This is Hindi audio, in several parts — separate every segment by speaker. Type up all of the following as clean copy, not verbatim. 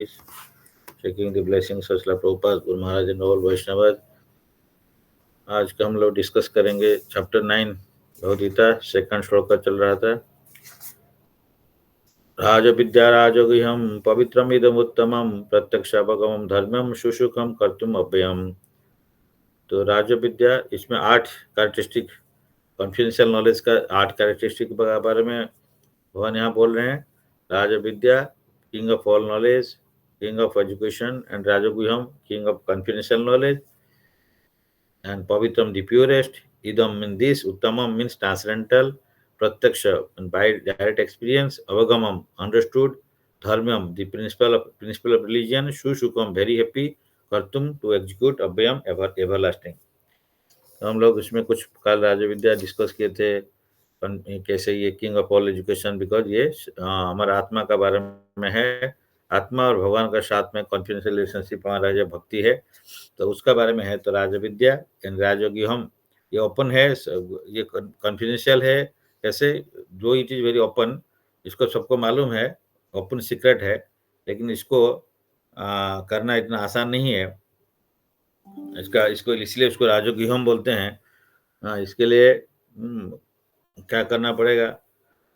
Speaker 1: Seeking the blessings of Srila Prabhupada, Guru Maharaj and all Vaishnavas. आज का हम लोग डिस्कस करेंगे चैप्टर 9 भगवदगीता, सेकंड श्लोक का चल रहा था। राज विद्या राजगुह्यम पवित्रम इदम उत्तमम प्रत्यक्षावगमम धर्मम सुसुखम कर्तुम अव्ययम। तो राज विद्या, इसमें 8 कैरेक्टरिस्टिक, कॉन्फिडेंशियल नॉलेज का 8 कैरेक्टरिस्टिक के बारे में भगवान यहाँ बोल रहे हैं। राज विद्या, king of all knowledge, king of education, and Rajaguhyam, king of confidential knowledge, and Pavitram, the purest. Idam means this, Uttamam means transcendental, Pratyaksha, and by direct experience, Avagamam, understood, Dharmyam, the principle of religion, Shushukam, very happy, Kartum, to execute, Abhyam, everlasting. तो हम लोग इसमें कुछ काल राज विद्या डिस्कस किए थे, कैसे ये king of all education, because ये हमारा आत्मा का बारे में है। आत्मा और भगवान का साथ में कॉन्फिडेंशियल रिलेशनशिप हमारा जो भक्ति है, तो उसका बारे में है। तो राज विद्या एंड राजयोगी हम, ये ओपन है, ये कॉन्फिडेंशियल है। कैसे? जो इट इज वेरी ओपन, इसको सबको मालूम है, ओपन सीक्रेट है, लेकिन इसको करना इतना आसान नहीं है। इसको इसलिए उसको राजयोगी हम बोलते हैं। इसके लिए क्या करना पड़ेगा?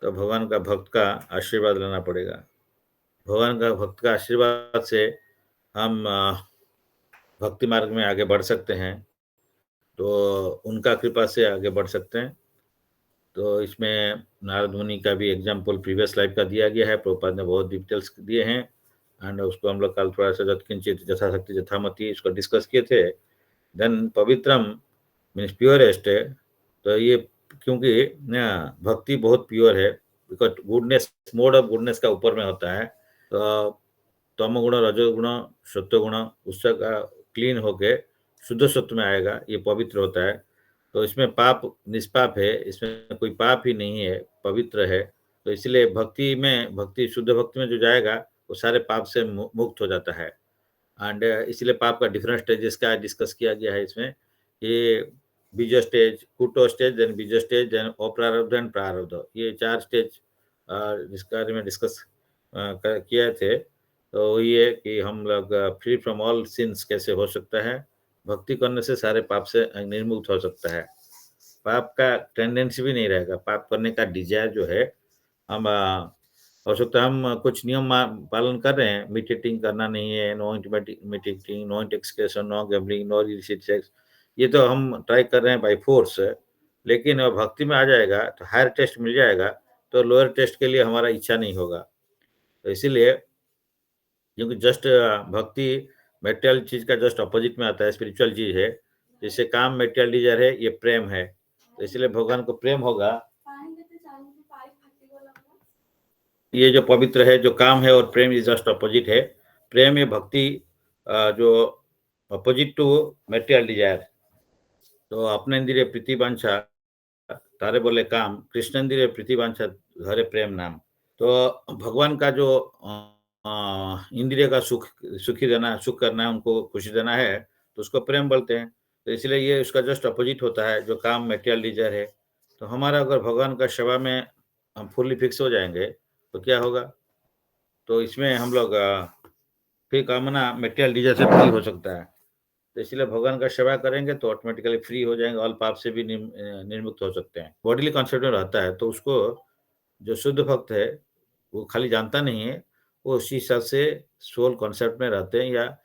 Speaker 1: तो भगवान का भक्त का आशीर्वाद लेना पड़ेगा। भगवान का भक्त का आशीर्वाद से हम भक्ति मार्ग में आगे बढ़ सकते हैं, तो उनका कृपा से आगे बढ़ सकते हैं। तो इसमें नारद मुनि का भी एग्जाम्पल प्रीवियस लाइफ का दिया गया है, प्रभुपाद ने बहुत डिटेल्स दिए हैं, एंड उसको हम लोग कल थोड़ा सा यत्किंचित यथाशक्ति यथामति इसको डिस्कस किए थे। देन पवित्रम मीन्स प्योरेस्ट है। तो ये क्योंकि भक्ति बहुत प्योर है, because goodness, mode of goodness का ऊपर में होता है। तो तमोगुण, रजोगुण, सत्वगुण, उससे क्लीन होके शुद्ध सत्व में आएगा, ये पवित्र होता है। तो इसमें पाप निष्पाप है, इसमें कोई पाप ही नहीं है, पवित्र है। तो इसलिए भक्ति में, भक्ति शुद्ध भक्ति में जो जाएगा वो सारे पाप से मुक्त हो जाता है। एंड इसलिए पाप का डिफरेंट स्टेजेस का डिस्कस किया गया है इसमें। ये बीज स्टेज, कुटो स्टेज, देन बीज स्टेज, देन अप्रारब्ध एंड प्रारब्ध, ये 4 स्टेज जिसके बारे में डिस्कस किए थे। तो ये कि हम लोग फ्री फ्रॉम ऑल सिंस कैसे हो सकता है? भक्ति करने से सारे पाप से निर्मुक्त हो सकता है। पाप का टेंडेंसी भी नहीं रहेगा, पाप करने का डिजायर जो है, हम हो सकता है हम कुछ नियम पालन कर रहे हैं, मेडिटेटिंग करना नहीं है, no meat eating, no intoxication, no gambling, no illicit sex, ये तो हम ट्राई कर रहे हैं बाय फोर्स। लेकिन भक्ति में आ जाएगा तो हायर टेस्ट मिल जाएगा, तो लोअर टेस्ट के लिए हमारा इच्छा नहीं होगा। तो इसीलिए, क्योंकि जस्ट भक्ति मेटेरियल चीज का जस्ट अपोजिट में आता है, स्पिरिचुअल चीज है। जैसे काम मेटेरियल डिजायर है, ये प्रेम है। तो इसलिए भगवान को प्रेम होगा, ये जो पवित्र है, जो काम है, और प्रेम ये जस्ट अपोजिट है। प्रेम ये भक्ति जो अपोजिट टू मेटेरियल डिजायर। तो अपने इंद्रिय प्रीति वांछा तारे बोले काम, कृष्ण इंद्रिय प्रीति वांछा घरे प्रेम नाम। तो भगवान का जो इंद्रिय का सुखी देना, सुख करना है, उनको खुशी देना है, तो उसको प्रेम बोलते हैं। तो इसलिए ये उसका जस्ट अपोजिट होता है, जो काम मेटेरियल डिजायर है। तो हमारा अगर भगवान का सेवा में हम फुल्ली फिक्स हो जाएंगे तो क्या होगा? तो इसमें हम लोग फिर कामना मेटेरियल डिजायर से फ्री हो सकता है। तो इसलिए भगवान का सेवा करेंगे तो ऑटोमेटिकली फ्री हो जाएंगे, ऑल पाप से भी निर्मुक्त हो सकते हैं। बॉडीली कॉन्सेप्ट में रहता है, तो उसको जो शुद्ध भक्त है वो खाली जानता नहीं है, वो उसी हिसाब से सोल कॉन्सेप्ट में रहते हैं, या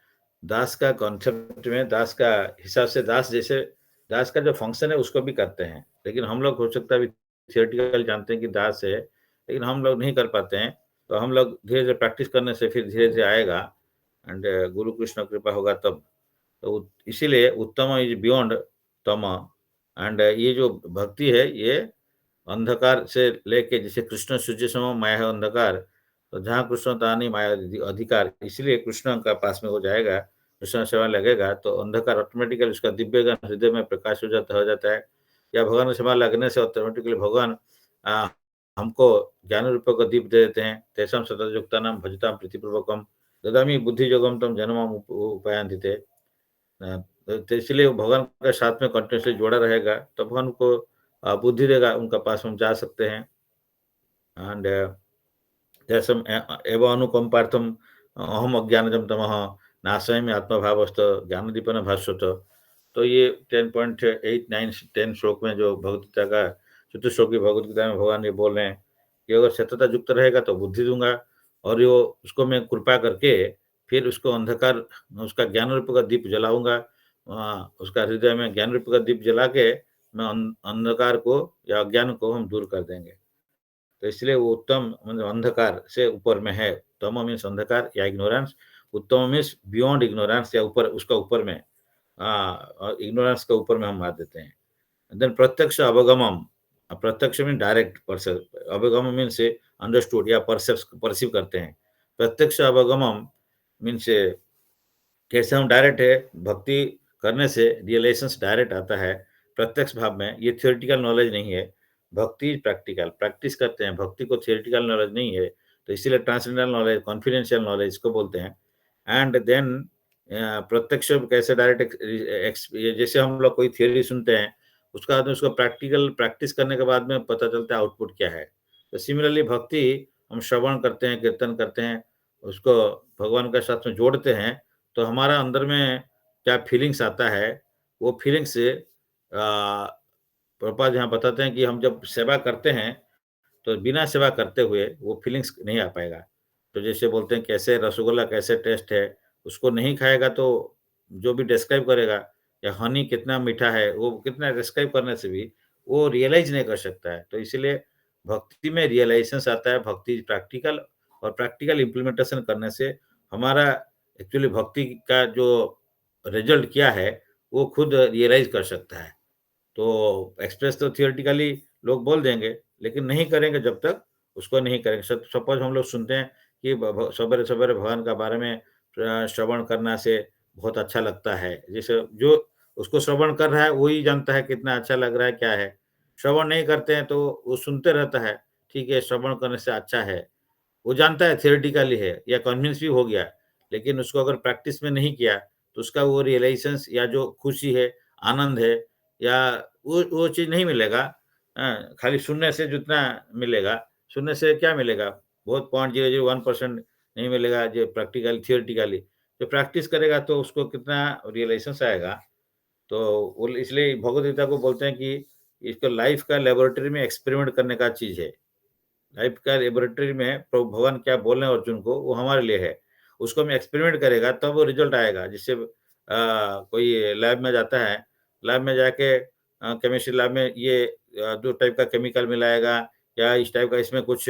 Speaker 1: दास का कॉन्सेप्ट में, दास का हिसाब से, दास जैसे दास का जो फंक्शन है उसको भी करते हैं। लेकिन हम लोग हो सकता है थियोरेटिकल जानते हैं कि दास है, लेकिन हम लोग नहीं कर पाते हैं। तो हम लोग धीरे धीरे प्रैक्टिस करने से फिर धीरे धीरे आएगा, एंड गुरु कृष्ण कृपा होगा तब। तो इसीलिए उत्तम इज बियॉन्ड तम। एंड ये जो भक्ति है, ये अंधकार से लेके, जैसे कृष्ण सूर्य सम माया है अंधकार, तो जहाँ कृष्ण तहाँ नहीं माया अधिकार। इसलिए कृष्ण का पास में हो जाएगा, कृष्ण सेवा लगेगा, तो अंधकार ऑटोमेटिकली उसका दिव्य ज्ञान हृदय में प्रकाश हो जाता है। या भगवान की सेवा लगने से ऑटोमेटिकली भगवान हमको ज्ञान रूप को दीप दे देते हैं। तेषाम सतयुक्ता नाम भजताम प्रीतिपूर्वकम ददामी बुद्धि योगम तम जन्मम उपायांति थे। तो इसलिए भगवान के साथ में कंटिन्यूसली जोड़ा रहेगा, तो भगवान को बुद्धि देगा, उनका पास हम जा सकते हैं। एंड एवं अनुकंपार्थम अहम अज्ञानजं तमः नाशयामि आत्मभावस्तः ज्ञानदीपेन भास्वत। तो ये 10.8, 9, 10 श्लोक में जो भगवद गीता का चतुर्थ श्लोक की भगवद गीता में भगवान ये बोल रहे हैं कि अगर सत्यता युक्त रहेगा तो बुद्धि दूँगा और यो उसको मैं कृपा करके फिर उसको अंधकार उसका ज्ञान रूप का दीप जलाऊँगा। उसका हृदय में ज्ञान रूप का दीप जला के मैं अंधकार को या अज्ञान को हम दूर कर देंगे। तो इसलिए वो उत्तम मतलब अंधकार से ऊपर में है। तमो मीन्स अंधकार या इग्नोरेंस, उत्तम मीन्स बियॉन्ड इग्नोरेंस या ऊपर उसका ऊपर में इग्नोरेंस के ऊपर में हम मार देते हैं। देन प्रत्यक्ष अवगमम, प्रत्यक्ष मीन डायरेक्ट परसेप्ट, अवगम मीन्स अंडरस्टूड या परसीव करते हैं। प्रत्यक्ष अवगमम मीन्स कैसे हम डायरेक्ट है, भक्ति करने से रियलाइजेशंस डायरेक्ट आता है प्रत्यक्ष भाव में। ये थ्योरेटिकल नॉलेज नहीं है, भक्ति प्रैक्टिकल, प्रैक्टिस करते हैं, भक्ति को थ्योरेटिकल नॉलेज नहीं है। तो इसीलिए ट्रांसेंडेंटल नॉलेज, कॉन्फिडेंशियल नॉलेज इसको बोलते हैं। एंड देन प्रत्यक्ष कैसे डायरेक्ट जैसे हम लोग कोई थ्योरी सुनते हैं, उसका बाद में उसको प्रैक्टिकल प्रैक्टिस करने के बाद में पता चलता है आउटपुट क्या है। तो सिमिलरली भक्ति हम श्रवण करते हैं, कीर्तन करते हैं, उसको भगवान के साथ में जोड़ते हैं, तो हमारा अंदर में क्या फीलिंग्स आता है, वो फीलिंग्स से प्रभुपाद यहाँ बताते हैं कि हम जब सेवा करते हैं, तो बिना सेवा करते हुए वो फीलिंग्स नहीं आ पाएगा। तो जैसे बोलते हैं कैसे रसगुल्ला कैसे टेस्ट है, उसको नहीं खाएगा तो जो भी डिस्क्राइब करेगा या हनी कितना मीठा है, वो कितना डिस्क्राइब करने से भी वो रियलाइज़ नहीं कर सकता है। तो इसीलिए भक्ति में रियलाइज़ेशंस आता है, भक्ति प्रैक्टिकल और प्रैक्टिकल इम्प्लीमेंटेशन करने से हमारा एक्चुअली भक्ति का जो रिज़ल्ट क्या है, वो खुद रियलाइज़ कर सकता है। तो एक्सप्रेस तो थियोरेटिकली लोग बोल देंगे, लेकिन नहीं करेंगे जब तक उसको नहीं करेंगे। सपोज़ हम लोग सुनते हैं कि ब भ सवेरे-सवेरे भगवान का बारे में श्रवण करना से बहुत अच्छा लगता है। जैसे जो उसको श्रवण कर रहा है, वही जानता है कितना अच्छा लग रहा है, क्या है। श्रवण नहीं करते हैं तो वो सुनते रहता है, ठीक है, श्रवण करने से अच्छा है। वो जानता है थियोरेटिकली है या कन्विंस भी हो गया, लेकिन उसको अगर प्रैक्टिस में नहीं किया, तो उसका वो रियलाइज़ेशंस या जो खुशी है, आनंद है या वो चीज़ नहीं मिलेगा। खाली सुनने से जितना मिलेगा, सुनने से क्या मिलेगा? बहुत 0.001% नहीं मिलेगा जो प्रैक्टिकल थियोरेटिकली। जो प्रैक्टिस करेगा तो उसको कितना रियलाइज़ेशंस आएगा। तो वो इसलिए भगवद गीता को बोलते हैं कि इसको लाइफ़ का लैबोरेटरी में एक्सपेरिमेंट करने का चीज़ है। लाइफ का लैबोरेटरी में प्रभु भगवान क्या बोल रहे हैं अर्जुन को, वो हमारे लिए है। उसको हम एक्सपेरिमेंट करेगा तब वो रिज़ल्ट आएगा। जिससे कोई लैब में जाता है, लैब में जाके केमिस्ट्री लैब में ये 2 टाइप का केमिकल मिलाएगा या इस टाइप का इसमें कुछ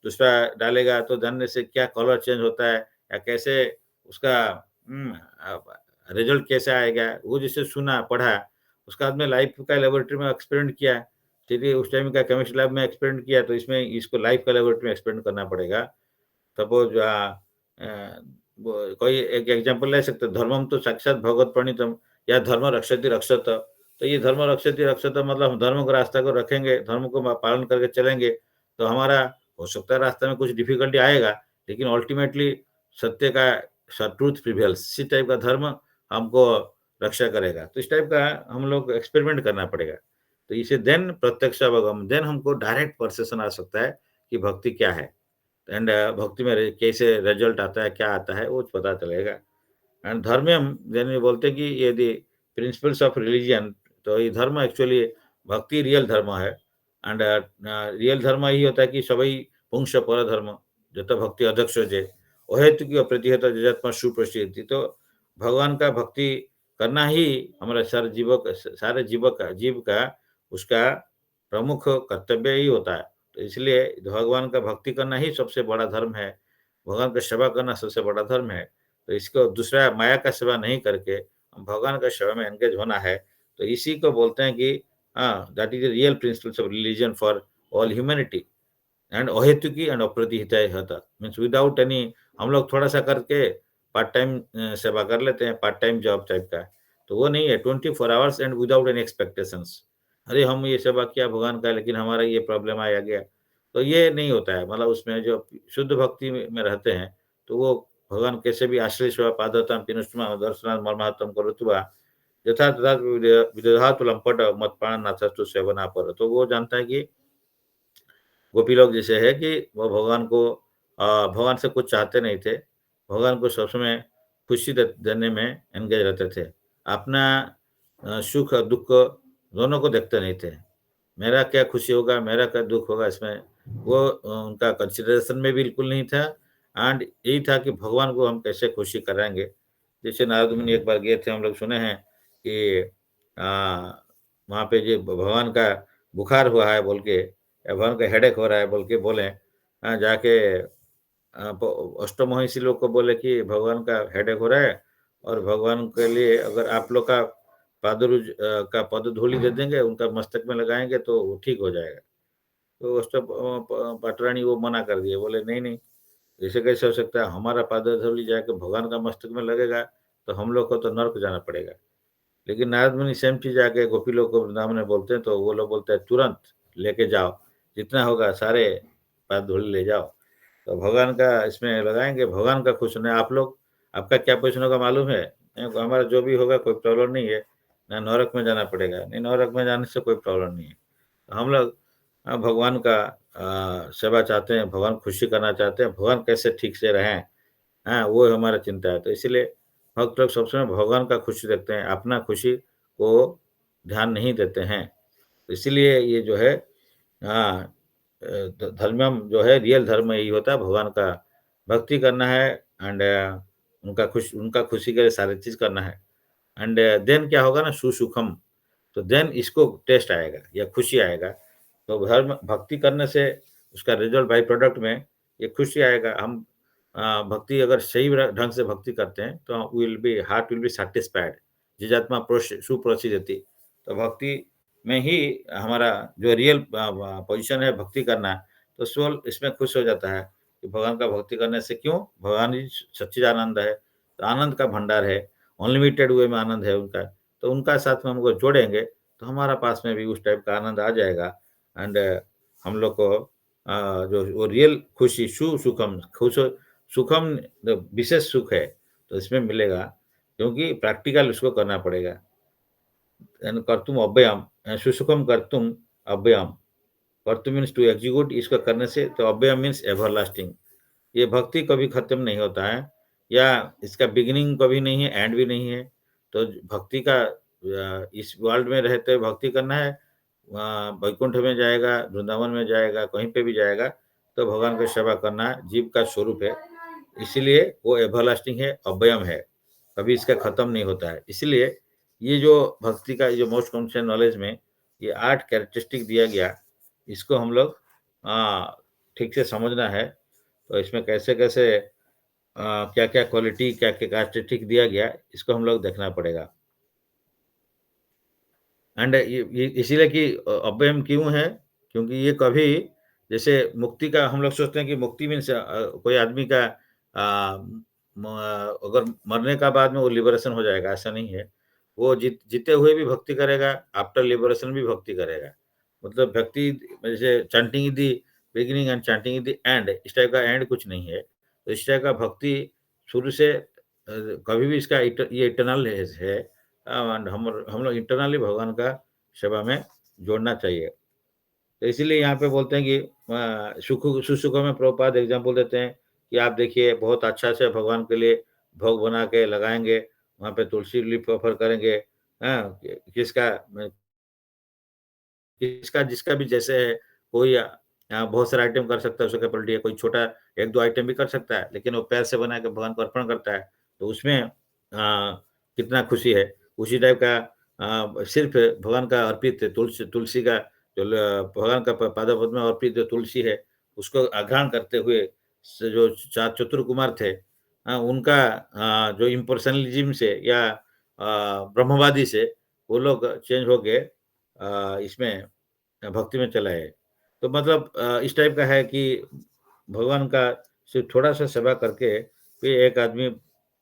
Speaker 1: दूसरा डालेगा तो जानने से क्या कलर चेंज होता है या कैसे उसका रिज़ल्ट कैसे आएगा, वो जिससे सुना, पढ़ा, उसके बाद में लाइफ का लैबोरेटरी में एक्सपेरिमेंट किया। चलिए उस टाइम का केमिस्ट्री लैब में एक्सपेरिमेंट किया तो इसमें इसको लाइफ का लैबोरेटरी में एक्सपेरिमेंट करना पड़ेगा। सपोज़ वो कोई एक एग्ज़ाम्पल ले सकते हैं, धर्मम तो साक्षात भगवत प्रणीतम या धर्म रक्षति रक्षत। तो ये धर्म रक्षति रक्षत मतलब हम धर्म के रास्ता को रखेंगे, धर्म को पालन करके चलेंगे, तो हमारा हो सकता है रास्ते में कुछ डिफ़िकल्टी आएगा, लेकिन अल्टीमेटली सत्य का ट्रुथ प्रिवेल्स, इसी टाइप का धर्म हमको रक्षा करेगा। तो इस टाइप का हम लोग एक्सपेरिमेंट करना पड़ेगा। तो इसे देन प्रत्यक्ष अवगम, देन हमको डायरेक्ट परसेप्शन आ सकता है कि भक्ति क्या है एंड भक्ति में कैसे रिजल्ट आता है, क्या आता है, वो पता चलेगा। एंड धर्मम देन ये बोलते हैं कि ये दी प्रिंसिपल्स ऑफ रिलीजन, तो ये धर्म एक्चुअली भक्ति रियल धर्म है एंड रियल धर्म यही होता है कि सभी पुंस पर धर्म जत भक्ति अध्यक्ष जे अहेतु की अप्रतिहत जजात्मा सुप्रसिद्धि। तो भगवान का भक्ति करना ही हमारा सारे जीव का उसका प्रमुख कर्तव्य ही होता है। तो इसलिए भगवान का भक्ति करना ही सबसे बड़ा धर्म है, भगवान का सेवा करना सबसे बड़ा धर्म है। तो इसको दूसरा माया का सेवा नहीं करके हम भगवान का सेवा में एंगेज होना है। तो इसी को बोलते हैं कि that is the real principles of religion for all humanity and अहेतुकी एंड अप्रतिहित मीन्स विदाउट एनी, हम लोग थोड़ा सा करके पार्ट टाइम सेवा कर लेते हैं, पार्ट टाइम जॉब टाइप का। तो वो नहीं है 24 hours and without any expectations. अरे हम ये सेवा किया भगवान का, लेकिन हमारा ये प्रॉब्लम आ गया, तो ये नहीं होता है। मतलब उसमें जो शुद्ध भक्ति में रहते हैं, तो वो भगवान कैसे भी आश्रय सेवा पादताम पिनुष्मा दर्शनाथ मर्माहतम करोतुवा यथा तथा विदधातु लंपट मत नाथस्तु सेवना पर। तो वो जानता है कि गोपी लोग जैसे है कि वो भगवान को भगवान से कुछ चाहते नहीं थे, भगवान को सब समय खुशी देने में एंगेज रहते थे। अपना सुख और दुःख दोनों को देखते नहीं थे। मेरा क्या खुशी होगा, मेरा क्या दुःख होगा, इसमें वो उनका कंसिडरेशन में बिल्कुल नहीं था। एंड यही था कि भगवान को हम कैसे खुशी कराएँगे। जैसे नारद मुनि एक बार गए थे, हम लोग सुने हैं कि वहाँ पे जो भगवान का बुखार हुआ है बोल के, या भगवान का हेडेक हो रहा है बोल के बोले, जाके अष्टमहिषी लोग को बोले कि भगवान का हेडेक हो रहा है और भगवान के लिए अगर आप लोग का का पदधूलि दे देंगे, उनका मस्तक में लगाएँगे तो वो ठीक हो जाएगा। तो पाटरानी वो मना कर दिए, बोले नहीं, नहीं, ऐसे कैसे हो सकता है? हमारा पदधूलि जाके भगवान का मस्तक में लगेगा, तो हम लोग को तो नर्क जाना पड़ेगा। लेकिन नारद मुनि सेम चीज़ आके गोपी लोग को वृंदावन में बोलते हैं, तो वो लोग बोलते हैं तुरंत लेके जाओ, जितना होगा सारे पदधूलि ले जाओ। तो भगवान का इसमें लगाएँगे, भगवान का खुश होना है। आप लोग, आपका क्या पोज़ीशन होगा मालूम है? हमारा जो भी होगा कोई प्रॉब्लम नहीं है, ना नरक में जाना पड़ेगा, नहीं नरक में जाने से कोई प्रॉब्लम नहीं है। तो हम लोग भगवान का सेवा चाहते हैं, भगवान खुशी करना चाहते हैं, भगवान कैसे ठीक से रहें, हाँ, वो हमारा चिंता है। तो इसीलिए भक्त लोग सब समय भगवान का खुशी देखते हैं, अपना खुशी को ध्यान नहीं देते हैं। तो इसीलिए ये जो है हाँ, धर्मम जो है रियल धर्म यही होता है, भगवान का भक्ति करना है एंड उनका खुशी के लिए सारी चीज़ करना है। एंड देन क्या होगा ना सुसुखम, तो देन इसको टेस्ट आएगा या खुशी आएगा। तो धर्म भक्ति करने से उसका रिजल्ट बाय प्रोडक्ट में ये खुशी आएगा। हम भक्ति अगर सही ढंग से भक्ति करते हैं तो will be heart will be satisfied, जिजात्मा सुप्रसिद्धति। तो भक्ति में ही हमारा जो रियल पोजीशन है भक्ति करना, तो सोल इसमें खुश हो जाता है कि भगवान का भक्ति करने से क्यों? भगवान ही सच्चिदानंद है, तो आनंद का भंडार है, अनलिमिटेड वे में आनंद है उनका। तो उनका साथ में हमको जोड़ेंगे, तो हमारा पास में भी उस टाइप का आनंद आ जाएगा एंड हम लोग को जो वो रियल खुशी सुखम सुखम विशेष सुख है, तो इसमें मिलेगा क्योंकि प्रैक्टिकल उसको करना पड़ेगा। कर्तुम अव्ययम सुसुखम कर्तुम अव्ययम, कर्तुम मीन्स टू एग्जीक्यूट, इसको करने से तो अव्ययम मीन्स एवरलास्टिंग। ये भक्ति कभी खत्म नहीं होता है या इसका बिगिनिंग कभी नहीं है, एंड भी नहीं है। तो भक्ति का इस वर्ल्ड में रहते हुए भक्ति करना है, वैकुंठ में जाएगा, वृंदावन में जाएगा, कहीं पे भी जाएगा, तो भगवान की सेवा करना जीव का स्वरूप है। इसीलिए वो एवरलास्टिंग है, अव्ययम है, कभी इसका खत्म नहीं होता है। इसलिए ये जो भक्ति का ये जो मोस्ट कॉन्शियस नॉलेज में ये 8 कैरेक्टरिस्टिक दिया गया, इसको हम लोग ठीक से समझना है। तो इसमें कैसे-कैसे क्या-क्या क्वालिटी, क्या-क्या कैरेक्टरिस्टिक दिया गया, इसको हम लोग देखना पड़ेगा। एंड ये इसीलिए कि अव्ययम क्यों है? क्योंकि ये कभी जैसे मुक्ति का हम लोग सोचते हैं कि मुक्ति मीन्स कोई आदमी का म अगर मरने का बाद में वो लिबरेशन हो जाएगा, ऐसा नहीं है। वो जीते हुए भी भक्ति करेगा, आफ्टर लिबरेशन भी भक्ति करेगा। मतलब भक्ति जैसे chanting in the beginning and chanting in the end, इस टाइप का एंड कुछ नहीं है। तो इस टाइप का भक्ति शुरू से कभी भी इसका ये इटर्नल है। एंड हम लोग इंटरनली भगवान का सेवा में जोड़ना चाहिए। तो इसीलिए यहाँ पे बोलते हैं कि सुसुख में प्रभुपाद एग्ज़ाम्पल देते हैं कि आप देखिए बहुत अच्छा से भगवान के लिए भोग बना के लगाएँगे, वहाँ पे तुलसी लीफ ऑफ़र करेंगे, हाँ, किसका किसका जिसका भी जैसे है, कोई बहुत सारे आइटम कर सकता है, उसका कैपेबिलिटी है, कोई छोटा 1-2 आइटम भी कर सकता है, लेकिन वो पैर से बना के भगवान को अर्पण करता है, तो उसमें कितना खुशी है। उसी टाइप का सिर्फ़ भगवान का अर्पित तुलसी का जो भगवान का प पादपद्म में अर्पित जो तुलसी है, उसको आघ्राण करते हुए जो 4 चतुर कुमार थे, उनका जो इम्पर्सनलिज़्म से या ब्रह्मवादी से वो लोग चेंज हो के इसमें भक्ति में चला है। तो मतलब इस टाइप का है कि भगवान का सिर्फ़ थोड़ा-सा सेवा करके भी एक आदमी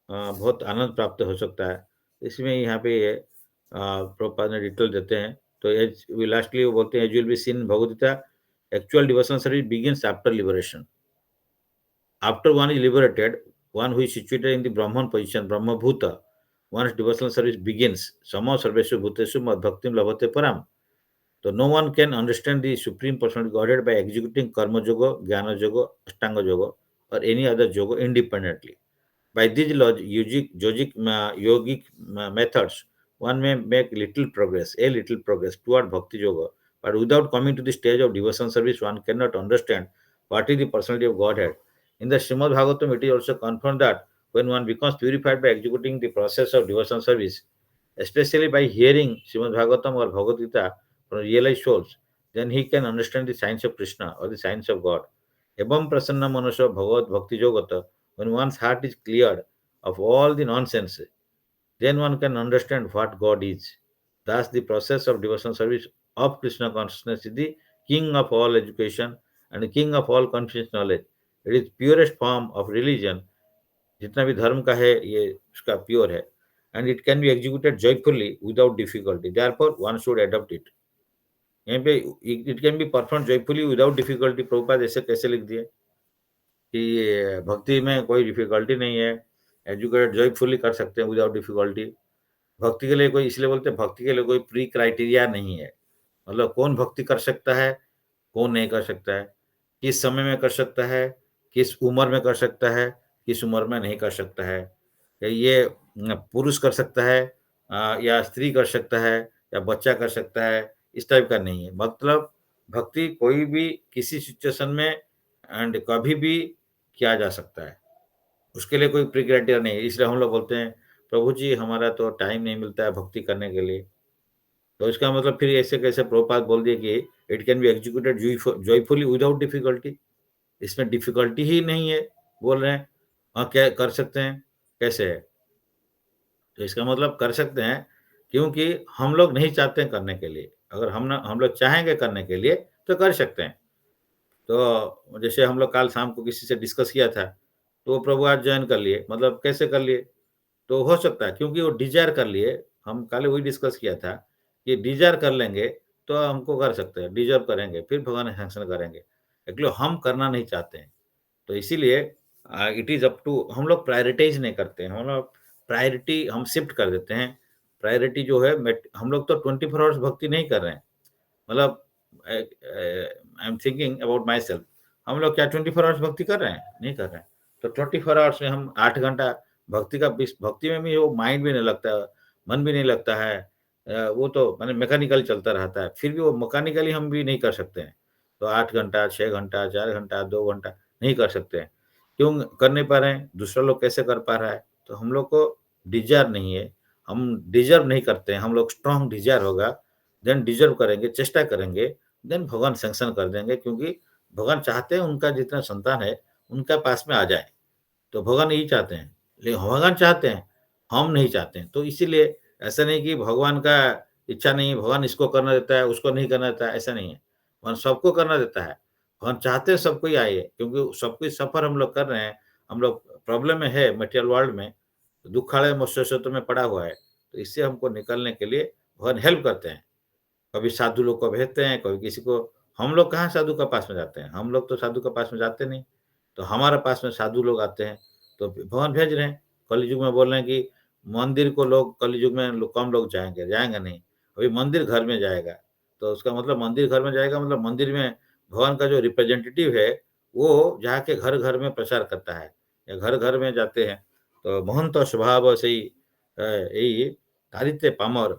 Speaker 1: बहुत आनंद प्राप्त हो सकता है। इसमें यहाँ पे ये प्रभुपाद ने डिटेल देते हैं। तो एज वी लास्टली वो बोलते हैं as you will be seen in Bhagavad Gita, actual devotional service begins after liberation. After one is liberated, one who is situated in the Brahman position, Brahmabhuta, one's devotional service begins. Samo sarveshu bhuteshu mad bhaktim labhate param. So no one can understand the Supreme Personality Godhead by executing Karma Yoga, Jnana Yoga, Ashtanga Yoga, or any other yoga independently. By these yogic methods, one may make a little progress toward bhakti yoga. But without coming to the stage of devotion service, one cannot understand what is the personality of Godhead. In the Srimad Bhagavatam, it is also confirmed that when one becomes purified by executing the process of devotion service, especially by hearing Srimad Bhagavatam or Bhagavad Gita from realized souls, then he can understand the science of Krishna or the science of God. Evam prasanna manasya bhagavad bhakti yogata, when one's heart is cleared of all the nonsense, then one can understand what God is. Thus, the process of devotional service of Krishna consciousness is the king of all education and the king of all conscious knowledge. It is purest form of religion. जितना भी धर्म का है ये उसका प्योर है, and it can be executed joyfully without difficulty. Therefore, one should adopt it. यहाँ पे it can be performed joyfully without difficulty. Prabhupada ऐसे कैसे लिख दिए कि ये भक्ति में कोई डिफिकल्टी नहीं है, एजुकेटेड जॉयफुली कर सकते हैं विदाउट डिफिकल्टी। भक्ति के लिए कोई इसलिए बोलते हैं भक्ति के लिए कोई प्री क्राइटेरिया नहीं है, मतलब कौन भक्ति कर सकता है, कौन नहीं कर सकता है, किस समय में कर सकता है, किस उम्र में कर सकता है, किस उम्र में नहीं कर सकता है। ये पुरुष कर सकता है या स्त्री कर सकता है या बच्चा कर सकता है, इस टाइप का नहीं है। मतलब भक्ति कोई भी किसी सिचुएशन में एंड कभी भी किया जा सकता है। उसके लिए कोई प्री क्राइटेरिया नहीं है। इसलिए हम लोग बोलते हैं, प्रभु जी हमारा तो टाइम नहीं मिलता है भक्ति करने के लिए। तो इसका मतलब फिर ऐसे कैसे प्रभुपाद बोल दिए कि it can be executed joyfully without difficulty. इसमें डिफिकल्टी ही नहीं है, बोल रहे हैं। हाँ, क्या कर सकते हैं, कैसे है? तो इसका मतलब कर सकते हैं क्योंकि हम लोग नहीं चाहते हैं करने के लिए। अगर हम लोग चाहेंगे करने के लिए तो कर सकते हैं। तो जैसे हम लोग कल शाम को किसी से डिस्कस किया था, तो वो प्रभु आज जॉइन कर लिए, मतलब कैसे कर लिए? तो हो सकता है क्योंकि वो डिज़ायर कर लिए, हम कल वही डिस्कस किया था कि डिज़ायर कर लेंगे तो हमको कर सकते हैं, डिज़र्व करेंगे, फिर भगवान सैंक्शन करेंगे। एक्चुअली हम करना नहीं चाहते हैं, तो इसीलिए इट इज़ अप टू हम लोग प्रायोरिटाइज़ नहीं करते हैं, हम लोग प्रायोरिटी हम शिफ्ट कर देते हैं। प्रायोरिटी जो है हम लोग तो 24 आवर्स भक्ति नहीं कर रहे हैं। मतलब I am thinking about my self, हम लोग क्या 24 आवर्स भक्ति कर रहे हैं? नहीं कर रहे हैं। तो 24 आवर्स में हम 8 घंटा भक्ति में भी वो माइंड भी नहीं लगता है, मन भी नहीं लगता है। वो तो माने मैकेनिकल चलता रहता है, फिर भी वो मैकेनिकली हम भी नहीं कर सकते हैं। तो 8 घंटा, 6 घंटा, 4 घंटा, 2 घंटा नहीं कर सकते हैं। क्यों कर नहीं पा रहे हैं? दूसरा लोग कैसे कर पा रहा है? तो हम लोग को डिज़ायर नहीं है, हम डिज़र्व नहीं करते हैं, हम लोग स्ट्रॉन्ग डिज़ायर होगा, देन डिज़र्व करेंगे, चेष्टा करेंगे, देन भगवान सैंक्शन कर देंगे क्योंकि भगवान चाहते हैं उनका जितना संतान है, उनका पास में आ जाए। तो भगवान यही चाहते हैं, लेकिन भगवान चाहते हैं, हम नहीं चाहते हैं। तो इसीलिए ऐसा नहीं कि भगवान का इच्छा नहीं है, भगवान इसको करना देता है, उसको नहीं करना देता है, ऐसा नहीं है। भगवान सबको करना देता है। भगवान चाहते हैं सबको ही आए क्योंकि सब कुछ सफ़र हम लोग कर रहे हैं, हम लोग प्रॉब्लम में है मटेरियल वर्ल्ड में, दुःखालय मोक्षयंत्र में पड़ा हुआ है। तो इससे हमको निकलने के लिए भगवान हेल्प करते हैं। कभी साधु लोग को भेजते हैं, कभी किसी को हम लोग कहाँ साधु के पास में जाते हैं, हम लोग तो साधु के पास में जाते नहीं। तो हमारे पास में साधु लोग आते हैं, तो भगवान भेज रहे हैं। कलयुग में बोल रहे हैं कि मंदिर को लोग कलयुग में कम लोग जाएँगे, जाएँगे नहीं। अभी मंदिर घर में जाएगा, तो उसका मतलब मंदिर घर में जाएगा मतलब मंदिर में भगवान का जो रिप्रेजेंटेटिव है, वो जाके घर-घर में प्रचार करता है या घर-घर में जाते हैं। तो महंत स्वभाव ସେଇ ଏଇ ଧାରିତେ ପାମର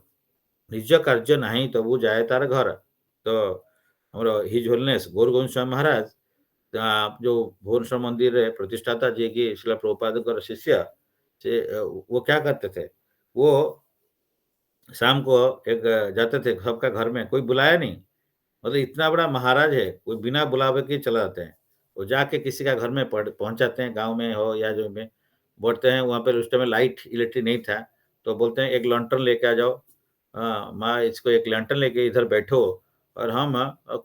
Speaker 1: ନିଜ କାର୍ଯ୍ୟ ନାହିଁ ତବୁ ଯାଏ ତାର ଘର। ତ ଆମର ହିଜ୍ ହୋଲନେସ୍ ଗୌରଗୋବିନ୍ଦ ସ୍ୱାମୀ ମହାରାଜ जो भुवनेश्वर मंदिर है प्रतिष्ठाता जी की शिला प्रभुपाद शिष्य से वो क्या करते थे, वो शाम को एक जाते थे सबका घर में, कोई बुलाया नहीं, मतलब इतना बड़ा महाराज है, कोई बिना बुलावे के चला जाते हैं। वो जाके किसी का घर में पहुँच जाते हैं, गाँव में हो या जो में, बोलते हैं वहाँ पे उस टाइम में लाइट इलेक्ट्रिक नहीं था, तो बोलते हैं एक लैंटर्न लेके आ जाओ। माँ इसको एक लैंटर्न लेके इधर बैठो और हम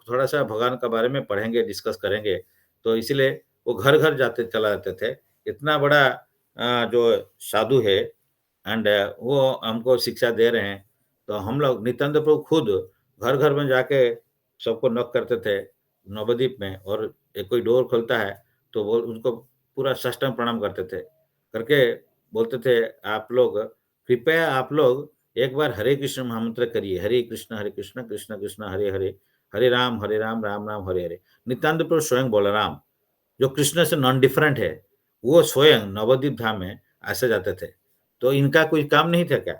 Speaker 1: थोड़ा-सा भगवान के बारे में पढ़ेंगे, डिस्कस करेंगे। तो इसीलिए वो घर-घर जाते चला जाते थे। इतना बड़ा जो साधु है एंड वो हमको शिक्षा दे रहे हैं। तो हम लोग नित्यानंद प्रभु खुद घर-घर में जाके सबको नॉक करते थे नवद्वीप में और एक कोई डोर खोलता है, तो वो उनको पूरा साष्टांग प्रणाम करते थे। करके बोलते थे, "आप लोग कृपया आप लोग एक बार हरे कृष्ण महामंत्र करिए, हरे कृष्ण, कृष्ण कृष्ण हरे हरे, हरे राम, राम राम हरे हरे।" नित्यानंद प्रभु स्वयं बलराम, जो कृष्ण से नॉन डिफरेंट है, वो स्वयं नवद्वीप धाम में ऐसे जाते थे। तो इनका कोई काम नहीं था क्या?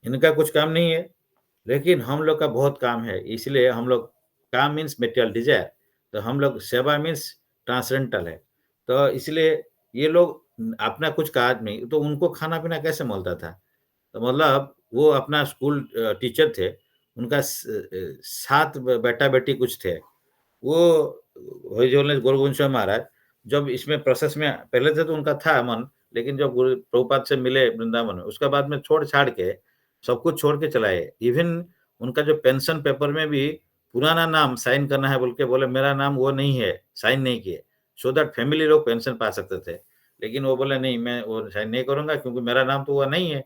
Speaker 1: इनका कुछ काम नहीं है, लेकिन हम लोग का बहुत काम है, इसलिए हम लोग काम मीन्स मटेरियल डिज़ायर, तो हम लोग सेवा मीन्स ट्रांसेंडेंटल है। तो इसलिए ये लोग अपना कुछ काज नहीं, तो उनको खाना-पीना कैसे मिलता था? तो मतलब वो अपना स्कूल टीचर थे, उनका 7 बेटा-बेटी कुछ थे। वो वही जो गोरु गोविंद महाराज जब इसमें प्रोसेस में पहले से तो उनका था मन, लेकिन जब गुरु प्रभुपाद से मिले वृंदावन में, उसके बाद में छोड़-छाड़ के सब कुछ छोड़ के चला आए। इवन उनका जो पेंशन पेपर में भी पुराना नाम साइन करना है बोल के बोले मेरा नाम वो नहीं है, साइन नहीं किए, सो दैट फैमिली लोग पेंशन पा सकते थे। लेकिन वो बोले नहीं मैं वो साइन नहीं करूँगा क्योंकि मेरा नाम तो वो नहीं है।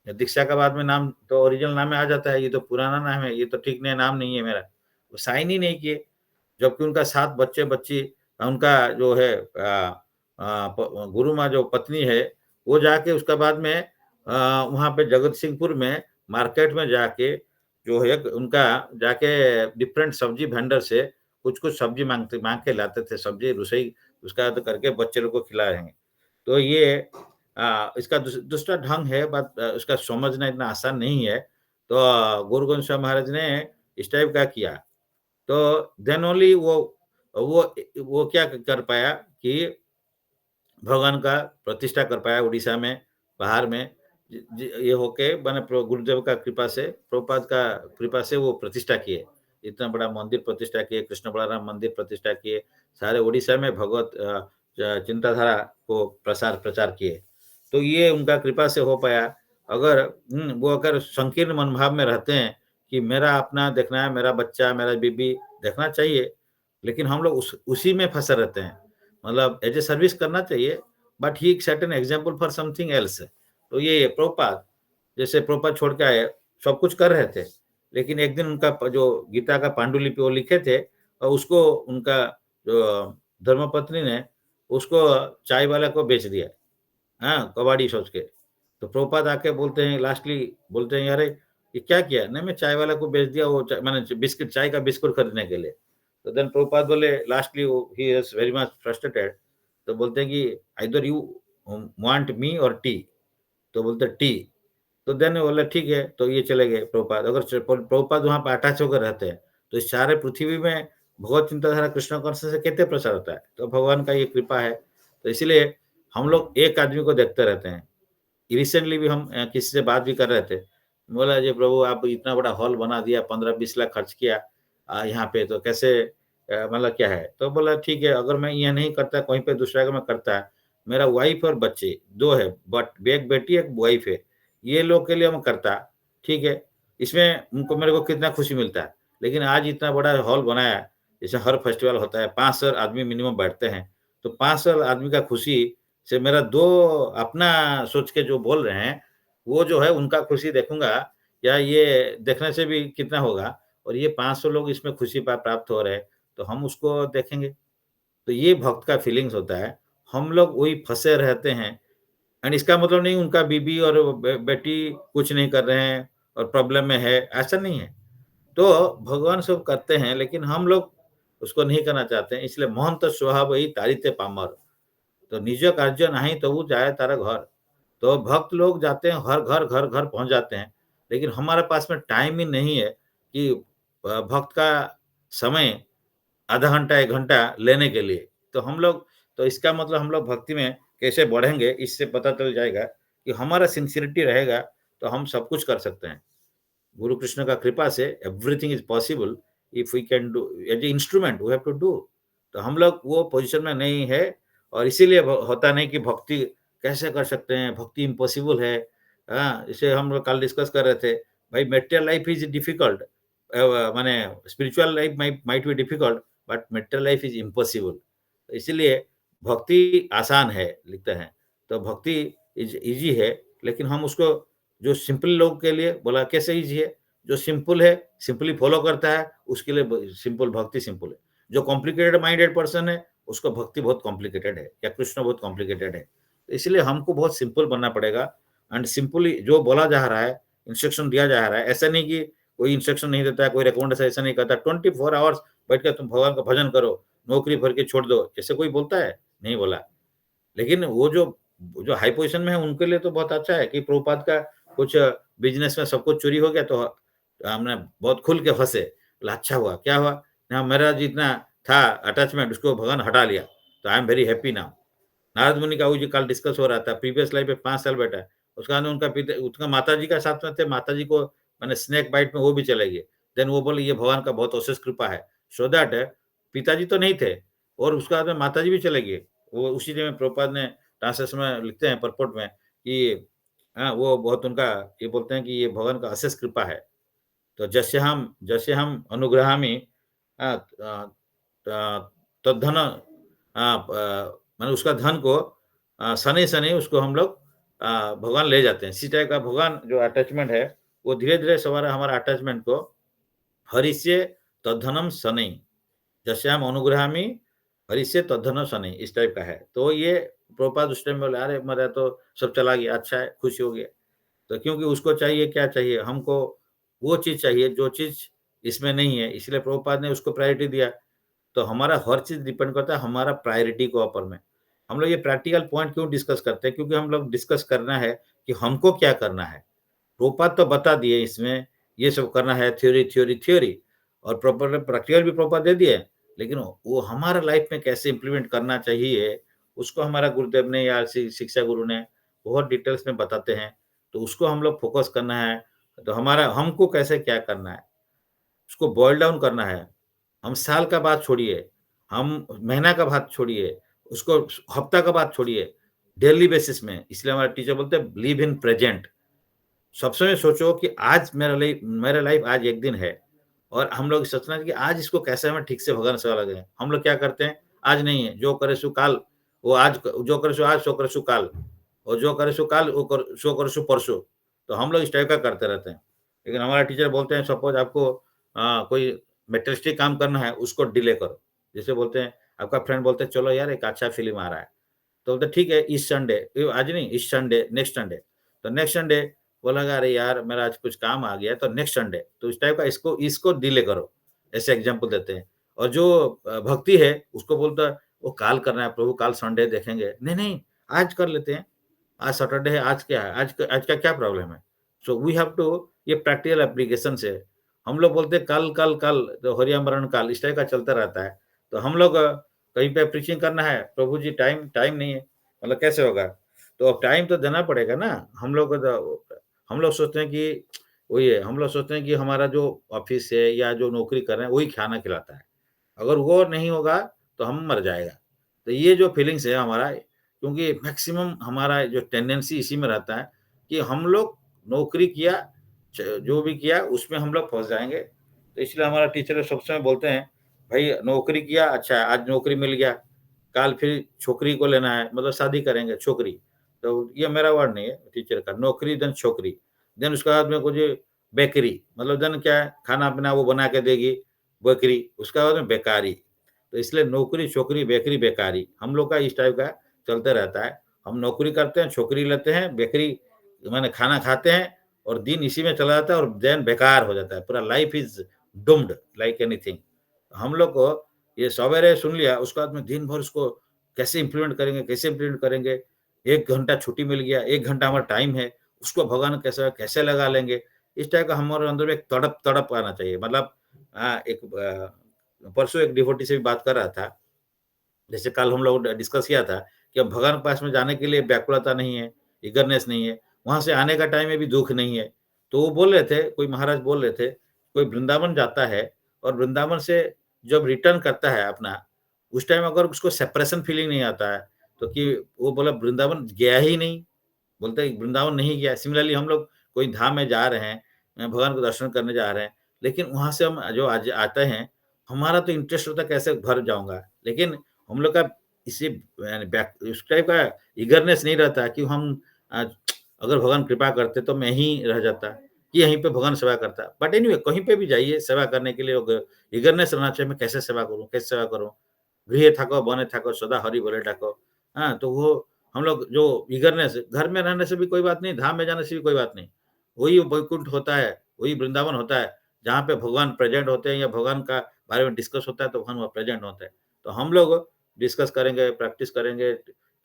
Speaker 1: दीक्षा का बाद में नाम तो ओरिजिनल नाम में आ जाता है, ये तो पुराना नाम है, ये तो ठीक नहीं नाम नहीं है मेरा। वो साइन ही नहीं किए। जबकि उनका 7 बच्चे-बच्ची उनका जो है गुरु माँ जो पत्नी है, वो जाके उसके बाद में वहाँ पे जगत सिंहपुर में मार्केट में जाके जो है उनका जाके डिफरेंट सब्जी वेंडर से कुछ-कुछ सब्जी माँग के लाते थे, सब्जी रसोई उसका तो करके बच्चे लोग को खिला रहे हैं। तो ये इसका दूसरा ढंग है बट उसका समझना इतना आसान नहीं है। तो गुरु गोविंद साहब महाराज ने इस टाइप का किया। तो देन ओनली वो वो क्या कर पाया कि भगवान का प्रतिष्ठा कर पाया उड़ीसा में, बाहर में। ये होके माने गुरुदेव का कृपा से, प्रभुपाद का कृपा से वो प्रतिष्ठा किए। इतना बड़ा मंदिर प्रतिष्ठा किए, कृष्ण बलराम मंदिर प्रतिष्ठा किए। सारे उड़ीसा में भगवत चिंताधारा को प्रचार किए। तो ये उनका कृपा से हो पाया। अगर वो अगर संकीर्ण मनोभाव में रहते हैं कि मेरा अपना देखना है, मेरा बच्चा, मेरा बीबी देखना चाहिए, लेकिन हम लोग उसी में फँसे रहते हैं। मतलब एज़ अ सर्विस करना चाहिए, but he set an example for something else. तो ये प्रभुपाद, जैसे प्रभुपाद छोड़ के आए, सब कुछ कर रहे थे, लेकिन एक दिन उनका जो गीता का पांडुलिपि वो लिखे थे और उसको उनका जो धर्मपत्नी ने उसको चाय वाला को बेच दिया। हाँ, कबाड़ी सोच के। तो प्रभुपाद आके बोलते हैं लास्टली बोलते हैं, "अरे! ये क्या किया?" "नहीं, मैं चाय वाला को बेच दिया वो माने बिस्किट चाय का बिस्कुट खरीदने के लिए।" तो देन प्रभुपाद बोले लास्टली वो he is very much frustrated. तो बोलते हैं कि आइदर यू वांट मी और टी। तो बोलते हैं टी। तो देन बोले ठीक है, तो ये चले गए प्रभुपाद। अगर प्रभुपाद वहाँ पे अटैच होकर रहते हैं, तो इस सारे पृथ्वी में भगवत चिंताधारा कृष्ण कॉन्शियस से कैसे प्रसार होता है? तो भगवान का ये कृपा है। तो इसीलिए हम लोग एक आदमी को देखते रहते हैं। रिसेंटली भी हम किसी से बात भी कर रहे थे। बोला जी प्रभु आप इतना बड़ा हॉल बना दिया, 15-20 लाख खर्च किया यहाँ पे तो कैसे मतलब क्या है? तो बोला ठीक है अगर मैं ये नहीं करता कहीं पे दूसरा अगर मैं करता, मेरा वाइफ और बच्चे 2 है बट एक बेटी एक वाइफ है। ये लोग के लिए मैं करता, ठीक है? इसमें उनको मेरे को कितना खुशी मिलता है। लेकिन आज इतना बड़ा हॉल बनाया, जैसे हर फेस्टिवल होता है 500 आदमी मिनिमम बैठते हैं। तो 500 आदमी का खुशी से मेरा 2 अपना सोच के जो बोल रहे हैं, वो जो है उनका खुशी देखूँगा या ये देखने से भी कितना होगा और ये 500 लोग इसमें खुशी प्राप्त हो रहे हैं, तो हम उसको देखेंगे। तो ये भक्त का फीलिंग्स होता है। हम लोग वही फँसे रहते हैं एंड इसका मतलब नहीं उनका बीबी और बेटी कुछ नहीं कर रहे हैं और प्रॉब्लम में है, ऐसा नहीं है। तो भगवान सब करते हैं लेकिन हम लोग उसको नहीं करना चाहते हैं, इसलिए महंत स्वभाव तारिते पामर। तो निज कार्य नहीं तो वो जाए तारा घर। तो भक्त लोग जाते हैं हर घर, घर-घर पहुँच जाते हैं। लेकिन हमारे पास में टाइम ही नहीं है कि भक्त का समय आधा घंटा, 1 घंटा लेने के लिए। तो हम लोग तो इसका मतलब हम लोग भक्ति में कैसे बढ़ेंगे, इससे पता चल जाएगा कि हमारा सिंसियरिटी रहेगा, तो हम सब कुछ कर सकते हैं। गुरु कृष्ण का कृपा से everything is possible if we can do as a instrument we have to do. तो हम लोग वो पोज़ीशन में नहीं है और इसीलिए भ होता नहीं कि भक्ति कैसे कर सकते हैं, भक्ति इम्पॉसिबल है। हाँ, जैसे हम लोग कल डिस्कस कर रहे थे, भाई मटेरियल लाइफ इज़ डिफिकल्ट माने spiritual life might be difficult but material life is impossible. तो इसीलिए भक्ति आसान है लिखते हैं। तो भक्ति ईज़ी है, लेकिन हम उसको जो सिंपल लोगों के लिए बोला कैसे ईज़ी है? जो सिंपल है, सिंपली फ़ॉलो करता है, उसके लिए ब सिंपल भक्ति सिंपल है। जो कॉम्प्लिकेटेड माइंडेड पर्सन है, उसको भक्ति बहुत कॉम्प्लिकेटेड है या कृष्ण बहुत कॉम्प्लिकेटेड है। तो इसलिए हमको बहुत सिंपल बनना पड़ेगा एंड सिंपली जो बोला जा रहा है, इंस्ट्रक्शन दिया जा रहा है, ऐसा नहीं कि कोई इंस्ट्रक्शन नहीं देता है, कोई रिकमेंडेशन ऐसा नहीं करता, 24 आवर्स बैठ के तुम भगवान का भजन करो, नौकरी भर के छोड़ दो, ऐसे कोई बोलता है? नहीं बोला। लेकिन वो जो जो हाई पोज़ीशन में है उनके लिए तो बहुत अच्छा है कि प्रभुपाद का कुछ बिज़नेस में सब कुछ चोरी हो गया तो हमने बहुत खुल के हँसे। बोला अच्छा हुआ, क्या हुआ? ना मेरा जितना था अटैचमेंट उसको भगवान हटा लिया, तो I am very happy now. Narad मुनि का वो जो कल डिस्कस हो रहा था, प्रीवियस लाइफ में 5 साल बैठा है। उसके बाद उनका पिता उनका माताजी का साथ में थे, माताजी को माने स्नेक बाइट में वो भी चले गए। देन वो बोले ये भगवान का बहुत अशेष कृपा है। सो दैट पिताजी तो नहीं थे और उसके बाद में माताजी भी चले गए। वो उसी में प्रभुपाद ने ट्रांसलेशन में लिखते हैं परपोर्ट में कि वो बहुत उनका ये बोलते हैं कि ये भगवान का अशेष कृपा है। तो जस्य हम अनुग्रहामि तद्धन माने उसका धन को शनि-शनि उसको हम लोग भगवान ले जाते हैं। इसी टाइप का भगवान जो अटैचमेंट है, वो धीरे-धीरे सवारा हमारा अटैचमेंट को हरिष्ये तद्धनम शनै, जस्याम अनुग्रहामि हरिष्ये तद्धन शनै इस टाइप का है। तो ये प्रभुपाद उस टाइम बोले, "अरे! मेरा तो सब चला गया, अच्छा है, खुशी हो गया।" तो क्योंकि उसको चाहिए क्या चाहिए? हमको वो चीज़ चाहिए जो चीज़ इसमें नहीं है, इसलिए प्रभुपाद ने उसको प्रायोरिटी दिया। तो हमारा हर चीज़ डिपेंड करता है हमारा प्रायोरिटी के ऊपर में। हम लोग ये प्रैक्टिकल पॉइंट क्यों डिस्कस करते हैं? क्योंकि हम लोग डिस्कस करना है कि हमको क्या करना है। प्रोपात तो बता दिए इसमें, ये सब करना है थ्योरी, थ्योरी, थ्योरी और प्रॉपर प्रैक्टिकल भी प्रोपात दे दिए, लेकिन वो हमारा लाइफ में कैसे इम्प्लीमेंट करना चाहिए, उसको हमारा गुरुदेव ने या शिक्षा गुरु ने बहुत डिटेल्स में बताते हैं। तो उसको हम लोग फोकस करना है, तो हमारा हमको कैसे क्या करना है, उसको बॉयल डाउन करना है। हम साल का बात छोड़िए, हम महीना का बात छोड़िए, उसको हफ्ता का बात छोड़िए, डेली बेसिस में इसलिए हमारे टीचर बोलते हैं लिव इन प्रेजेंट। सब समय सोचो कि आज मेरा लाइफ आज एक दिन है और हम लोग सोचना है कि आज इसको कैसे हमें ठीक से भगवान सेवा लगे। हम लोग क्या करते हैं, आज नहीं है, जो करे सो काल, वो आज जो करे सो आज, सो करे सो काल और जो करे सो काल, वो सो करे सो परसों। तो हम लोग इस टाइप का करते रहते हैं। लेकिन हमारा टीचर बोलते हैं सपोज़ आपको कोई मटेरियलिस्टिक काम करना है, उसको डिले करो। जैसे बोलते हैं, आपका फ्रेंड बोलते हैं, "चलो यार एक अच्छा फ़िल्म आ रहा है।" तो बोलते ठीक है इस संडे आज नहीं इस संडे नेक्स्ट संडे तो नेक्स्ट संडे बोला अरे यार मेरा आज कुछ काम आ गया है तो नेक्स्ट संडे तो इस टाइप का इसको इसको डिले करो ऐसे एग्जांपल देते हैं और जो भक्ति है उसको बोलता है वो काल करना है प्रभु काल संडे देखेंगे नहीं नहीं आज कर लेते हैं आज सैटरडे है आज क्या है आज का क्या प्रॉब्लम है सो वी हैव टू ये प्रैक्टिकल एप्लीकेशन से हम लोग बोलते हैं कल कल कल तो हरियामरण काल इस टाइप का चलता रहता है तो हम लोग कहीं पे प्रीचिंग करना है, प्रभु जी टाइम टाइम नहीं है, मतलब कैसे होगा? तो अब टाइम तो देना पड़ेगा ना, हम लोग सोचते हैं कि वही है, हम लोग सोचते हैं कि हमारा जो ऑफ़िस है या जो नौकरी कर रहे हैं, वही खाना खिलाता है। अगर वो नहीं होगा, तो हम मर जाएगा। तो ये जो फीलिंग्स है हमारा क्योंकि मैक्सिमम हमारा जो टेंडेंसी इसी में रहता है कि हम लोग नौकरी किया, च जो भी किया उसमें हम लोग फँस जाएँगे। तो इसलिए हमारा टीचर सब समय बोलते हैं भाई नौकरी किया अच्छा आज नौकरी मिल गया, काल फिर छोकरी को लेना है मतलब शादी करेंगे छोकरी। तो ये मेरा वर्ड नहीं है टीचर का, नौकरी देन छोकरी। देन उसके बाद में कुछ बेकरी मतलब देन क्या है खाना-पीना वो बना के देगी, बेकरी, उसके बाद में बेकारी। तो इसलिए नौकरी, छोकरी, बेकरी, बेकारी हम लोग का इस टाइप का चलते रहता है। हम नौकरी करते हैं, छोकरी लेते हैं, बेकरी माने खाना खाते हैं और दिन इसी में चला जाता है और देन बेकार हो जाता है। पूरा life is doomed like anything. हम लोग को ये सवेरे सुन लिया, उसके बाद में दिन भर उसको कैसे इम्प्लीमेंट करेंगे कैसे इम्प्लीमेंट करेंगे? 1 घंटा छुट्टी मिल गया, 1 घंटा हमारा टाइम है, उसको भगवान कैसे कैसे लगा लेंगे? इस टाइप का हमारे अंदर में एक तड़प तड़प आना चाहिए। मतलब एक परसों एक डिवोटी से भी बात कर रहा था, जैसे कल हम लोग डिस्कस किया था कि अब भगवान के पास में जाने के लिए व्याकुलता नहीं है, ईगरनेस नहीं है, वहाँ से आने का टाइम में भी दुःख नहीं है। तो वो बोल रहे थे, कोई महाराज बोल रहे थे, कोई वृंदावन जाता है और वृंदावन से जब रिटर्न करता है अपना, उस टाइम अगर उसको सेपरेशन फीलिंग नहीं आता है, तो कि वो बोला वृंदावन गया ही नहीं, बोलते हैं वृंदावन नहीं गया। सिमिलरली हम लोग कोई धाम में जा रहे हैं, भगवान को दर्शन करने जा रहे हैं, लेकिन वहाँ से हम जो आज आते हैं, हमारा तो इंटरेस्ट होता है कैसे घर जाऊँगा, लेकिन हम लोग का इसी यानी बैक उस टाइप का ईगरनेस नहीं रहता कि हम अगर भगवान कृपा करते तो मैं ही रह जाता, कि यहीं पे भगवान सेवा करता। बट एनीवे कहीं पे भी जाइए सेवा करने के लिए ईगरनेस रहना चाहिए मैं कैसे सेवा करूँ कैसे सेवा करूँ? गृहे थाको बने थाको सदा हरि बोले डाको। हाँ, तो वो हम लोग जो ईगरनेस घर में रहने से भी कोई बात नहीं, धाम में जाने से भी कोई बात नहीं। वही वैकुंठ होता है, वही वृंदावन होता है, जहाँ पे भगवान प्रेज़ेंट होते हैं या भगवान का बारे में डिस्कस होता है तो भगवान वहाँ प्रेज़ेंट होते हैं। तो हम लोग डिस्कस करेंगे, प्रैक्टिस करेंगे,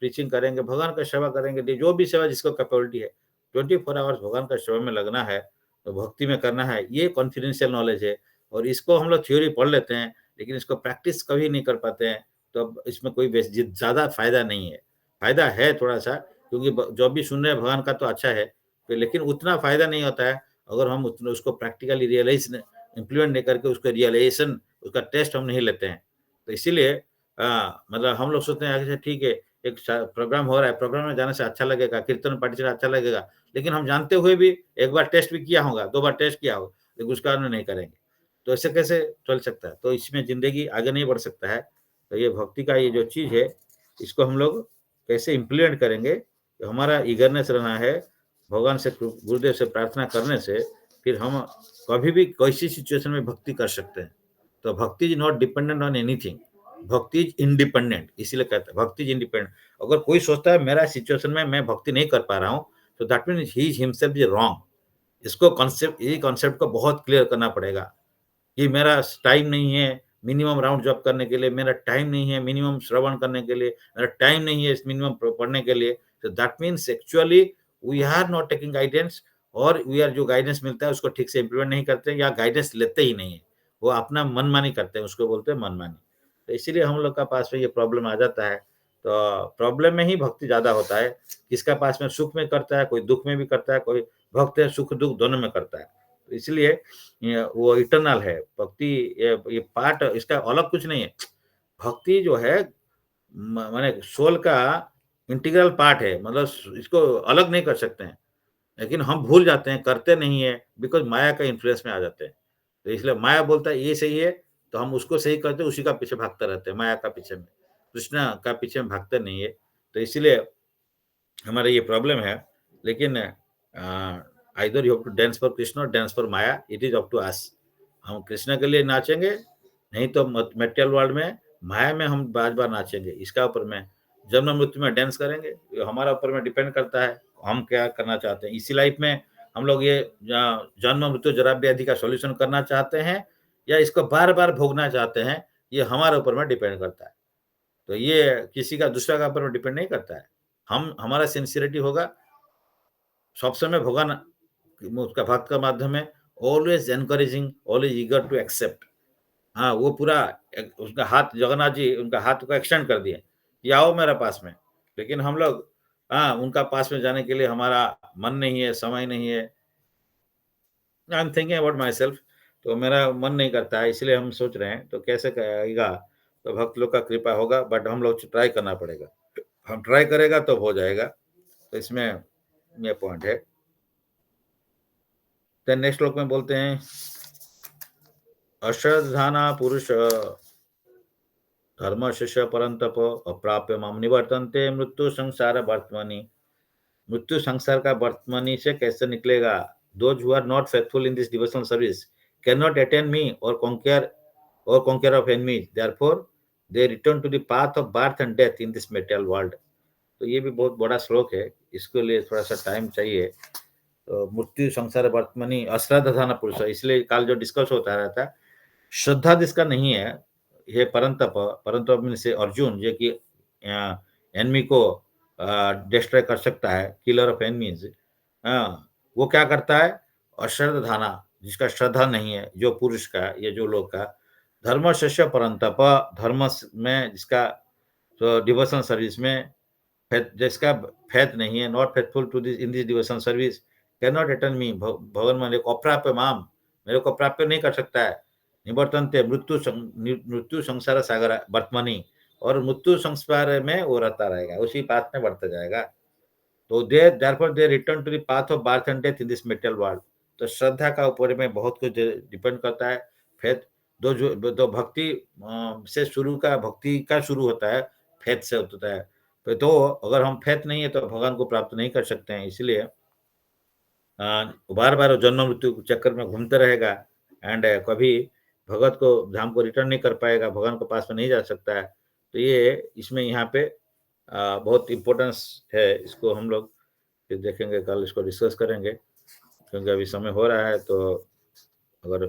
Speaker 1: प्रीचिंग करेंगे, भगवान का सेवा करेंगे, जो भी सेवा जिसको कैपेबिलिटी है, 24 आवर्स भगवान का सेवा में लगना है, तो भक्ति में करना है, ये कॉन्फिडेंशियल नॉलेज है। और इसको हम लोग थ्योरी पढ़ लेते हैं, लेकिन इसको प्रैक्टिस कभी नहीं कर पाते हैं, तो अब इसमें कोई ज़्यादा फ़ायदा नहीं है। फ़ायदा है थोड़ा-सा, क्योंकि जो भी सुन रहे हैं भगवान का तो अच्छा है, तो लेकिन उतना फ़ायदा नहीं होता है, अगर हम उसको प्रैक्टिकली इम्प्लीमेंट नहीं करके उसका रियलाइज़ेशन, उसका टेस्ट हम नहीं लेते हैं। तो इसीलिए मतलब हम लोग सोचते हैं अच्छा ठीक है, एक प्रोग्राम हो रहा है, प्रोग्राम में जाने से अच्छा लगेगा, कीर्तन पार्टिसिपेट अच्छा लगेगा, लेकिन हम जानते हुए भी एक बार टेस्ट भी किया होगा, 2 बार टेस्ट किया होगा, लेकिन उसके बाद में नहीं करेंगे। तो ऐसे कैसे चल सकता है? तो इसमें ज़िंदगी आगे नहीं बढ़ सकता है। तो ये भक्ति का ये जो चीज़ है, इसको हम लोग कैसे इम्प्लीमेंट करेंगे? तो हमारा ईगरनेस रहना है, भगवान से गुरुदेव से प्रार्थना करने से, फिर हम कभी भी कैसी सिचुएशन में भक्ति कर सकते हैं। तो भक्ति is not dependent on anything, भक्ति इज़ इंडिपेंडेंट, इसीलिए कहते हैं भक्ति इज़ इंडिपेंडेंट। अगर कोई सोचता है मेरा सिचुएशन में मैं भक्ति नहीं कर पा रहा हूँ, तो that means he is himself is wrong. इसको कॉन्सेप्ट ये कॉन्सेप्ट को बहुत क्लियर करना पड़ेगा। कि मेरा टाइम नहीं है मिनिमम राउंड जॉब करने के लिए, मेरा टाइम नहीं है मिनिमम श्रवण करने के लिए, मेरा टाइम नहीं है मिनिमम पढ़ने के लिए। तो that means actually we are not taking guidance, और वी आर जो गाइडेंस मिलता है उसको ठीक से इम्प्लीमेंट नहीं करते या गाइडेंस लेते ही नहीं है। वो अपना मनमानी करते हैं, उसको बोलते हैं मनमानी। तो इसीलिए हम लोग का पास में ये प्रॉब्लम आ जाता है। तो प्रॉब्लम में ही भक्ति ज़्यादा होता है। किसका पास में सुख में करता है, कोई दुःख में भी करता है, कोई भक्त है सुख-दुःख दोनों में करता है। तो इसलिए वो इटर्नल है। भक्ति ये पार्ट इसका अलग कुछ नहीं है। भक्ति जो है माने सोल का इंटीग्रल पार्ट है, मतलब इसको अलग नहीं कर सकते हैं। लेकिन हम भूल जाते हैं, करते नहीं है, बिकॉज़ माया का इन्फ्लुएंस में आ जाते हैं। तो इसलिए माया बोलता है ये सही है, तो हम उसको सही करते हैं, उसी का पीछे भागते रहते हैं, माया का पीछे में। कृष्ण का पीछे में भागते नहीं है। तो इसीलिए हमारा ये प्रॉब्लम है। लेकिन either you have to dance for Krishna और dance for Maya, it is up to us. हम कृष्ण के लिए नाचेंगे, नहीं तो मटेरियल वर्ल्ड में माया में हम बार-बार नाचेंगे। इसका ऊपर में जन्म मृत्यु में डांस करेंगे, ये हमारा ऊपर में डिपेंड करता है, हम क्या करना चाहते हैं। इसी लाइफ में हम लोग ये जन्म मृत्यु जरा व्याधि का सॉल्यूशन करना चाहते हैं या इसको बार-बार भोगना चाहते हैं, ये हमारे ऊपर में डिपेंड करता है। तो ये किसी का दूसरा का ऊपर में डिपेंड नहीं करता है। हम हमारा सिंसियरिटी होगा, सब समय भगवान उसका भक्त का माध्यम है, always encouraging, always eager to accept. हाँ, वो पूरा उसका हाथ जगन्नाथ जी उनका हाथ को एक्सटेंड कर दिए, कि आओ मेरे पास में। लेकिन हम लोग उनका पास में जाने के लिए हमारा मन नहीं है, समय नहीं है। I am thinking about my self, तो मेरा मन नहीं करता है, इसलिए हम सोच रहे हैं, तो कैसे आएगा? तो भक्त लोग का कृपा होगा, बट हम लोग ट्राई करना पड़ेगा। हम ट्राई करेगा तो हो जाएगा। तो इसमें ये पॉइंट है। देन नेक्स्ट श्लोक में बोलते हैं, अश्रद्धाना पुरुष धर्म शिष्य परंतप अप्राप्य माम निवर्तन्ते मृत्यु संसार वर्तमानी। मृत्यु संसार का वर्तमानी से कैसे निकलेगा? Those who are not faithful in this devotional service can not attain me और conquer of enemies, therefore they return to the path of birth and death in this material world. तो ये भी बहुत बड़ा श्लोक है, इसके लिए थोड़ा सा टाइम चाहिए। तो मृत्यु संसार वर्तमानी अश्रद्धा न पुरुष, इसलिए कल जो डिस्कस होता रहता है, श्रद्धा जिसका नहीं है, ये परंतप मीन से अर्जुन जो कि एनमी को डिस्ट्रॉय कर सकता है, किलर ऑफ एनिमीज। वो क्या करता है? अश्रद्धाना, जिसका श्रद्धा नहीं है, जो पुरुष का या जो लोग का धर्म शिष्य परंतप, धर्म में जिसका तो डिवोशनल सर्विस में जिसका फेथ नहीं है, not faithful to this in this devotional service can not attain me, भगवान मेरे को अप्राप्य माम, मेरे को प्राप्य नहीं कर सकता है। निवर्तन्ते मृत्यु संसार सागर वर्तमानी, और मृत्यु संसार में वो रहता रहेगा, उसी पाथ में बढ़ता जाएगा। तो therefore they return to the path of birth and death in this material world. तो श्रद्धा का ऊपर में बहुत कुछ डिपेंड करता है। फेथ दो भक्ति से शुरू का भक्ति का शुरू होता है, फेथ से होता है। तो अगर हम फेथ नहीं है तो भगवान को प्राप्त नहीं कर सकते हैं। इसलिए बार-बार जन्म मृत्यु चक्कर में घूमते रहेगा, एंड कभी भगत को धाम को रिटर्न नहीं कर पाएगा, भगवान के पास में नहीं जा सकता है। तो ये इसमें यहाँ पे बहुत इम्पोर्टेंस है। इसको हम लोग फिर देखेंगे, कल इसको डिस्कस करेंगे, क्योंकि अभी समय हो रहा है। तो अगर